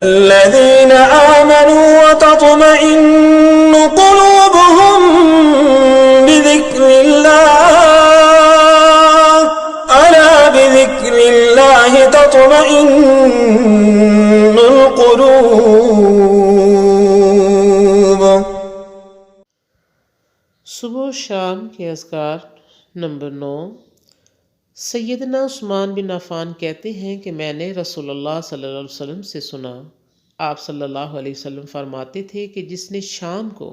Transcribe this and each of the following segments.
الذين آمنوا وتطمئن قلوبهم بذكر الله ألا بذكر الله تطمئن القلوب۔ صبح و شام کے اذکار نمبر 9۔ سیدنا عثمان بن عفان کہتے ہیں کہ میں نے رسول اللہ صلی اللہ علیہ وسلم سے سنا، آپ صلی اللہ علیہ وسلم فرماتے تھے کہ جس نے شام کو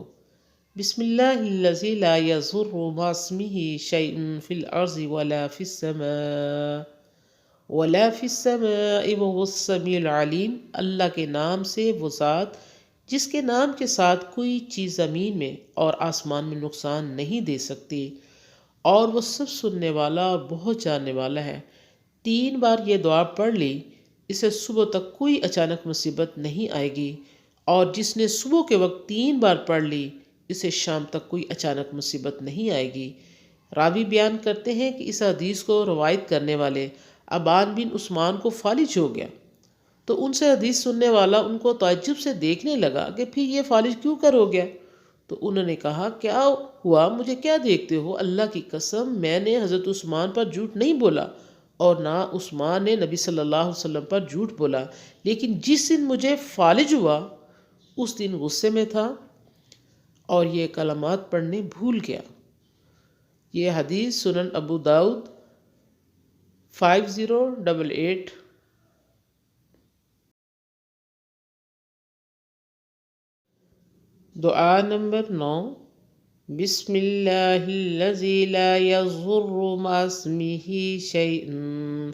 بسم اللہ الذی لا یضر مع اسمہ شیء فی الارض ولا فی السماء وهو السمیع العلیم، اللہ کے نام سے، وہ ذات جس کے نام کے ساتھ کوئی چیز زمین میں اور آسمان میں نقصان نہیں دے سکتی، اور وہ سب سننے والا اور بہت جاننے والا ہے۔ 3 بار یہ دعا پڑھ لی، اسے صبح تک کوئی اچانک مصیبت نہیں آئے گی، اور جس نے صبح کے وقت 3 بار پڑھ لی، اسے شام تک کوئی اچانک مصیبت نہیں آئے گی۔ راوی بیان کرتے ہیں کہ اس حدیث کو روایت کرنے والے ابان بن عثمان کو فالج ہو گیا، تو ان سے حدیث سننے والا ان کو تعجب سے دیکھنے لگا کہ پھر یہ فالج کیوں کر ہو گیا؟ تو انہوں نے کہا، کیا ہوا، مجھے کیا دیکھتے ہو؟ اللہ کی قسم میں نے حضرت عثمان پر جھوٹ نہیں بولا، اور نہ عثمان نے نبی صلی اللہ علیہ وسلم پر جھوٹ بولا، لیکن جس دن مجھے فالج ہوا اس دن غصے میں تھا اور یہ کلمات پڑھنے بھول گیا۔ یہ حدیث سنن ابو داؤد 5088۔ دعا نمبر 9۔ بسم اللہ الذی لا یضر مع اسمہ شیء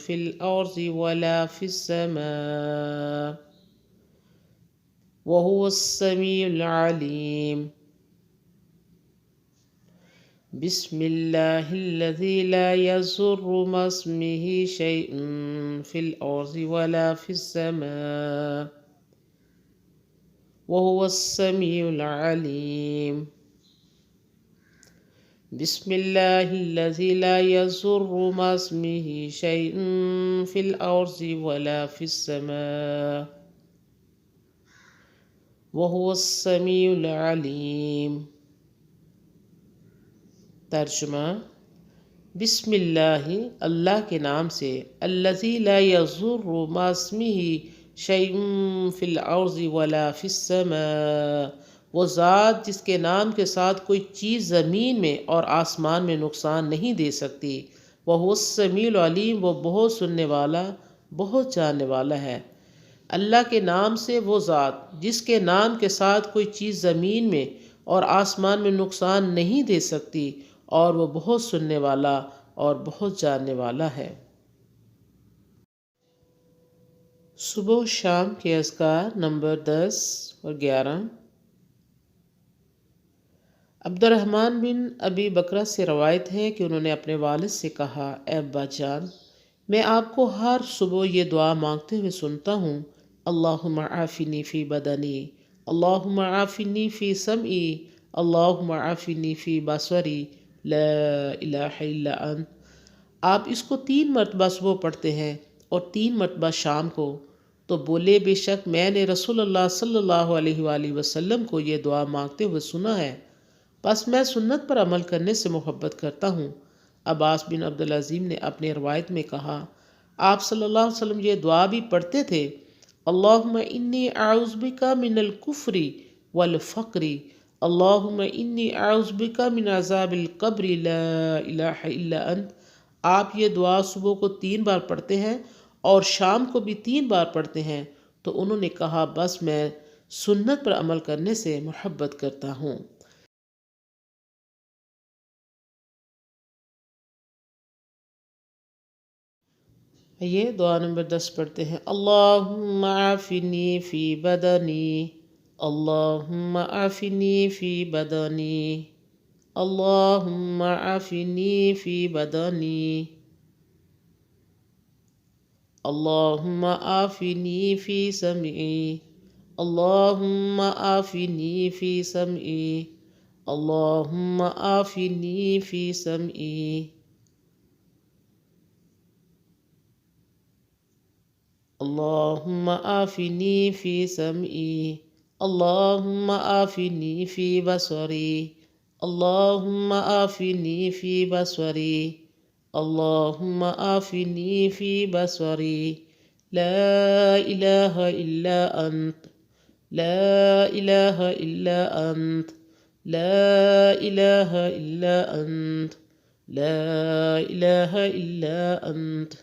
فی الارض ولا فی السماء وهو السمیع العلیم۔ بسم اللہ الذی لا یضر مع اسمہ شیء فی الارض ولا فی السماء وهو السمیع العلیم۔ بسم اللہ الذی لا یضر مع اسمہ شیء فی الارض ولا فی السماء وهو السمیع العلیم۔ ترجمہ: بسم اللہ، اللہ کے نام سے، الذی لا یضر مع اسمہ شیء فی الارض ولا فی السماء، وہ ذات جس کے نام کے ساتھ کوئی چیز زمین میں اور آسمان میں نقصان نہیں دے سکتی، وہو السمیع العلیم، وہ بہت سننے والا، بہت جاننے والا ہے۔ اللہ کے نام سے وہ ذات جس کے نام کے ساتھ کوئی چیز زمین میں اور آسمان میں نقصان نہیں دے سکتی، اور وہ بہت سننے والا اور بہت جاننے والا ہے۔ صبح و شام کے اذکار نمبر 10 اور 11۔ عبد الرحمن بن ابی بکرہ سے روایت ہے کہ انہوں نے اپنے والد سے کہا، اے ابا جان، میں آپ کو ہر صبح یہ دعا مانگتے ہوئے سنتا ہوں، اللہم عافنی فی بدنی، اللہم عافنی فی سمعی، اللہم عافنی فی بصری، لا الہ الا انت۔ آپ اس کو 3 مرتبہ صبح پڑھتے ہیں اور 3 مرتبہ شام کو، تو بولے، بے شک میں نے رسول اللہ صلی اللہ علیہ وآلہ وسلم کو یہ دعا مانگتے ہوئے سنا ہے، بس میں سنت پر عمل کرنے سے محبت کرتا ہوں۔ عباس بن عبدالعظیم نے اپنے روایت میں کہا، آپ صلی اللہ علیہ وسلم یہ دعا بھی پڑھتے تھے، اللہم انی اعوذ بک من الکفر والفقر، اللہم انی اعوذ بک من عذاب القبر، لا الہ الا انت۔ آپ یہ دعا صبح کو 3 بار پڑھتے ہیں اور شام کو بھی 3 بار پڑھتے ہیں، تو انہوں نے کہا، بس میں سنت پر عمل کرنے سے محبت کرتا ہوں۔ یہ دعا نمبر 10 پڑھتے ہیں، اللہم عافنی فی بدنی، اللہم عافنی فی بدنی، اللہم عافنی فی بدنی، اللہم عافنی فی سمعی، اللہم عافنی فی سمعی، اللہم عافنی فی سمعی، اللهم عافني في سمعي، اللهم عافني في بصري، اللهم عافني في بصري، اللهم عافني في بصري، لا إله إلا أنت، لا إله إلا أنت، لا إله إلا أنت، لا إله إلا أنت۔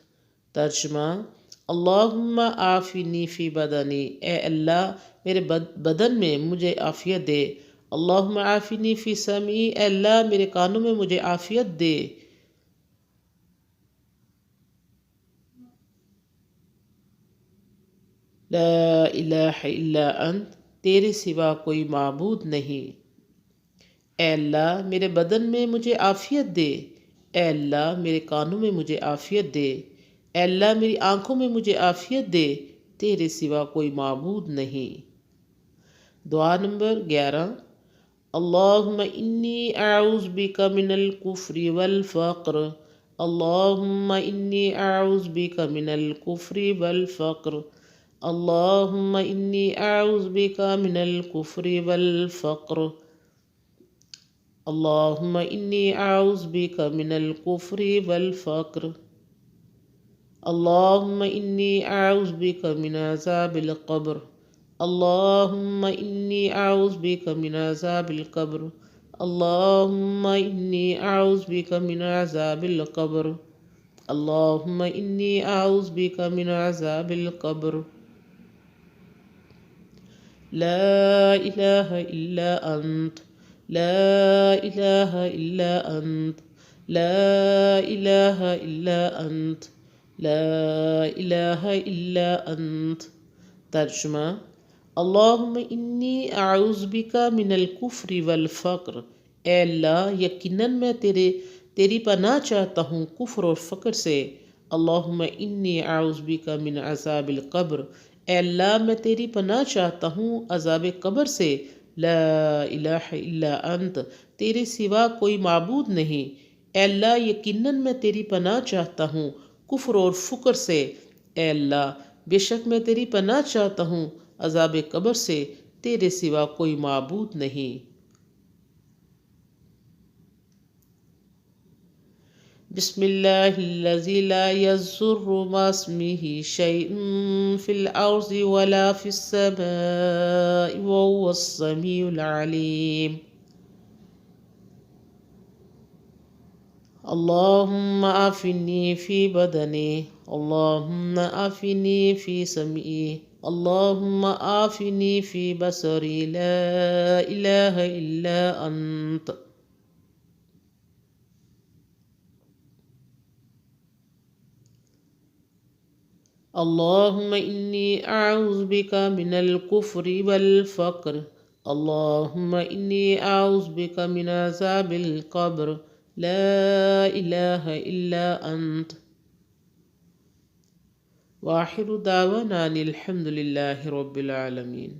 ترجمہ: اللہم عافنی فی بدنی، اے اللہ میرے بدن میں مجھے عافیت دے۔ اللہم عافنی فی سمعی، اے اللہ میرے کانوں میں مجھے عافیت دے۔ لا الہ الا انت، تیرے سوا کوئی معبود نہیں۔ اے اللہ میرے بدن میں مجھے عافیت دے، اے اللہ میرے کانوں میں مجھے عافیت دے، اے اللہ میری آنکھوں میں مجھے عافیت دے، تیرے سوا کوئی معبود نہیں۔ دعا نمبر 11۔ اللہم انی اعوذ بک من الکفر والفقر، اللہم انی اعوذ بک من الکفر والفقر، اللہم انی اعوذ بک من الکفر والفقر، اللہم انی اعوذ بک من الکفر والفقر، اللہم انی اعوذ بک من عذاب القبر، اللہم انی اعوذ بک من عذاب القبر، اللہم انی اعوذ بک من عذاب القبر، اللہم انی اعوذ بک من عذاب القبر۔ لا الہ الا انت، لا الہ الا انت، لا الہ الا انت، لا الہ الا انت۔ ترجمہ: اللہم انی اعوذ بک من الکفر والفقر، اے اللہ یقیناً میں تیری پناہ چاہتا ہوں کفر اور فقر سے۔ اللہم انی اعوذ بک من عذاب القبر، اے اللہ میں تیری پناہ چاہتا ہوں عذاب قبر سے۔ لا الہ الا انت، تیرے سوا کوئی معبود نہیں۔ اے اللہ یقیناً میں تیری پناہ چاہتا ہوں کفر اور فقر سے۔ اے اللہ بے شک میں تیری پناہ چاہتا ہوں عذاب قبر سے، تیرے سوا کوئی معبود نہیں۔ بسم اللہ الذی لا یضر مع اسمہ شیء فی الارض ولا فی السماء وهو السمیع العلیم۔ اللہم عافنی فی بدنی، اللہم عافنی فی سمعی، اللہم عافنی فی بصری، لا الہ الا انت۔ اللہم انی اعوذ بک من الکفر والفقر، اللہم انی اعوذ بک من عذاب القبر، لا الہ الا انت۔ وآخر دعوانا ان الحمد للہ رب العالمین۔